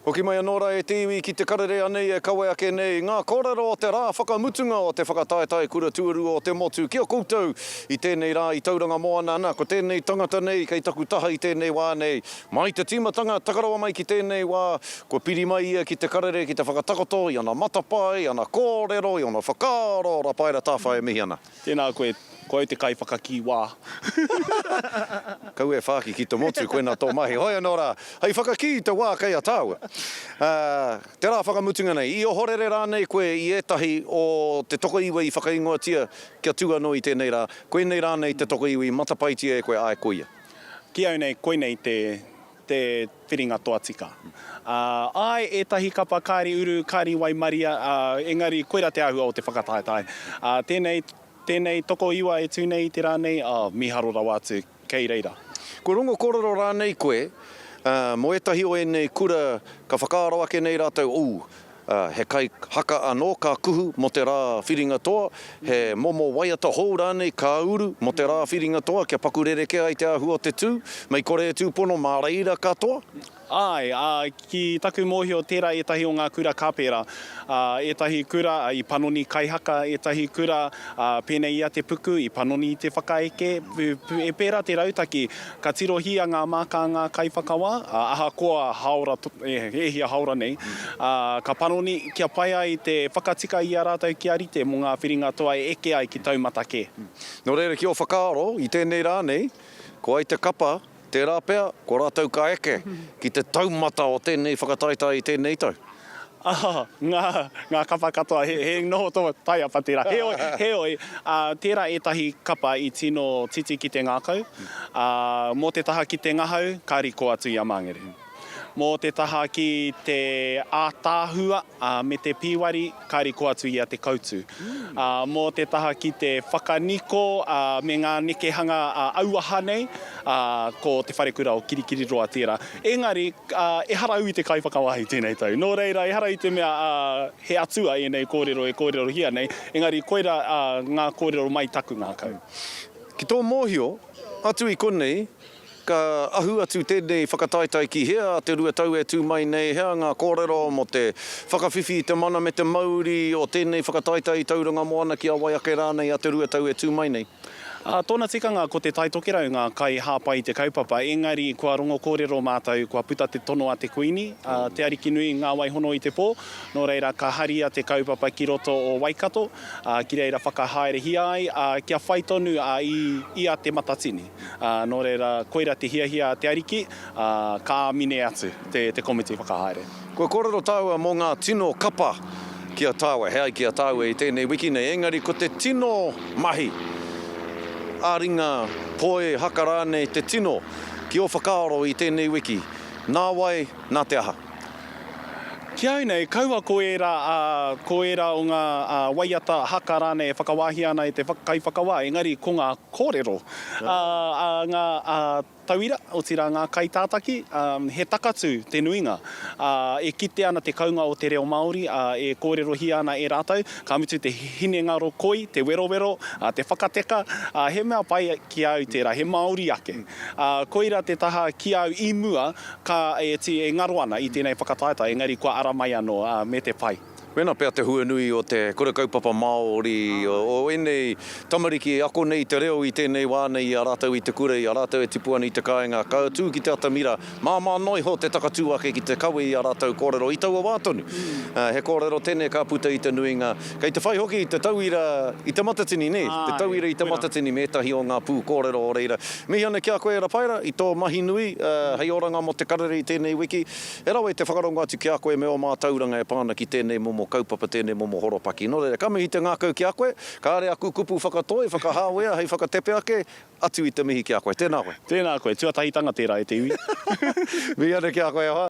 Hoki mai anōra e te iwi ki te karere anei e kawe ake nei ngā kōrero o te rā whakamutunga o te whakataetai kura tuaru o te motu. Kia koutou i tēnei rā i tauranga moana ana, ko tēnei tangata nei kei taku taha i tēnei wā nei. Mai te timatanga, takarawa mai ki tēnei wā, ko piri mai ia ki te karere, ki te whakatakoto, i ana matapai, i ana kōrero, i ana whakaaro, ra paira tāwhai mihi ana. Tēnā koe, koe te kai whakaki wā. Kau e whāki ki te motu, koe nā tō mahi. Hoi anō rā, hei whakaki te wā kei a tāua. Te rā whakamutunga nei, i o horere rā nei koe i etahi o te toko iwi i whakaingoatia kia tū anō i tēnei rā. Koe nei rā nei te toko iwi matapaitia e koe ae koia. Ki au nei, koe nei te whiringa toa tika. Ai etahi kapa kāri uru, kāri waimaria, engari koera te ahua o te whakataetai. Tēnei toko iwa e tūnei te rā nei, miharo rawa atu, kei reira. Ko rongo kōrero rā nei koe, mo etahi o e nei kura ka whakaaro ake nei rātou, he kai haka anō ka kuhu mo te rā whiringa toa, he momo waiata hou rā nei ka uru mo te rā whiringa toa, kia pakurereke ai te ahua o te tū, mai kore e tūpono mā reira katoa? Ai, ki taku mōhio tērā etahi o ngā kura kāpera. Etahi kura i panoni kaihaka, etahi kura pēnei ia te puku, i panoni i te whakaeke. E pērā te rautaki, ka tirohia ngā māka ngā kaiwhakawa, aha koa haora, hia haora nei. Ka panoni kia pai ai te whakatika i a rātou ki a rite mo ngā whiringa toa e eke ai ki taumata ke. Nō reira ki o whakaaro, i tēnei rā nei, ko ai te kapa, te rāpea, ko rātou ka eke ki te taumata o tēnei whakataitai i tēnei tau. Ngā kapa katoa, he noho tō taia patera. Heoi, tērā etahi kapa i tino titi ki te ngākau. Mō te taha ki te ngahau, kāri ko atu i a Mangere. Mō te taha ki te ātāhua me te pīwari, kāri ko atu i a te kautu. Mō te taha ki te whakaniko me ngā nekehanga auaha nei, ko te wharekura o kirikiri roa tērā. Engari, e harau i te kaiwhakawahi tēnei tau. Nō reira, e harau i te mea he atua i nei kōrero e kōrero hia nei. Engari, koera ngā kōrero mai taku ngā kau. Ki tō mōhio, atu i konei, ka ahu atu tēnei whakataitai ki hea, te rua tau e tū mai nei, hea ngā kōrero mo te whakawhiwhi i te mana me te mauri o tēnei whakataitai i tauranga moana ki a waiake rānei a te rua tau e tū mai nei. Tōna tikanga ko te taitokerau ngā kai hāpai i te kaupapa, engari kua rongo kōrero mātou, kua puta te tono a te kuini, te ariki nui ngā waihono i te pō, nō reira ka hari a te kaupapa ki roto o Waikato, ki reira whakahaere hi ai, kia whai tonu i a te matatini. Nō reira koira te hiahia te ariki, ka mine atu te komiti whakahaere. Kua kōrero tāua mō ngā tino kapa kia tāua, hea kia tāua i tēnei wiki nei, engari ko te tino mahi, āringa poe haka rānei te tino ki o whakaaro i tēnei wiki. Nā wai, nā te aha. Ki au nei, kaua koera o ngā waiata haka rānei e whakawāhi ana i te kai whakawā, engari ko ngā kōrero. Ngā tauira o tira ngā kai tātaki, he takatu te nuinga. E kite ana te kaunga o te reo Māori, e kōrero hi ana e rātou, ka mutu te hinengaro koi, te werowero, te whakateka, he mea pai ki au tērā, he Māori ake. Koira te taha ki au i mua, ka e ngaro ana i tēnei whakataetai, engari kua ara mai anō me te pai. Wena pēr te hua nui o te kura kaupapa Māori, o enei tamariki ako nei te reo i tēnei wānei i a rātou i te kura, i a rātou e tipu ana i te kāinga. Ka tū ki te atamira, māmā noi ho te takatū ake ki te kawe i a rātou kōrero i taua wātonu. He kōrero tēnei ka puta i te nuinga. Kei te whai hoki i te tauira i te matatini, ne? Te tauira i te matatini me tahi o ngā pū kōrero o reira. Mihi ana kia koe rapaira i tō mahi nui, hei oranga mo te karere i tēnei wiki. E rawe te whakarongo atu kia koe me o mā tauranga e pāna ki tēnei momo kaupapa tēnei momo horopaki. Nō reira, ka mihi te ngākau ki a koe, ka are aku kupu whakatoe, whakahāwea, hei whakatepe ake, atu i te mihi ki a koe. Tēnā koe. Tēnā koe, tuatahitanga tērā e te iwi. Mihi ana ki a koe,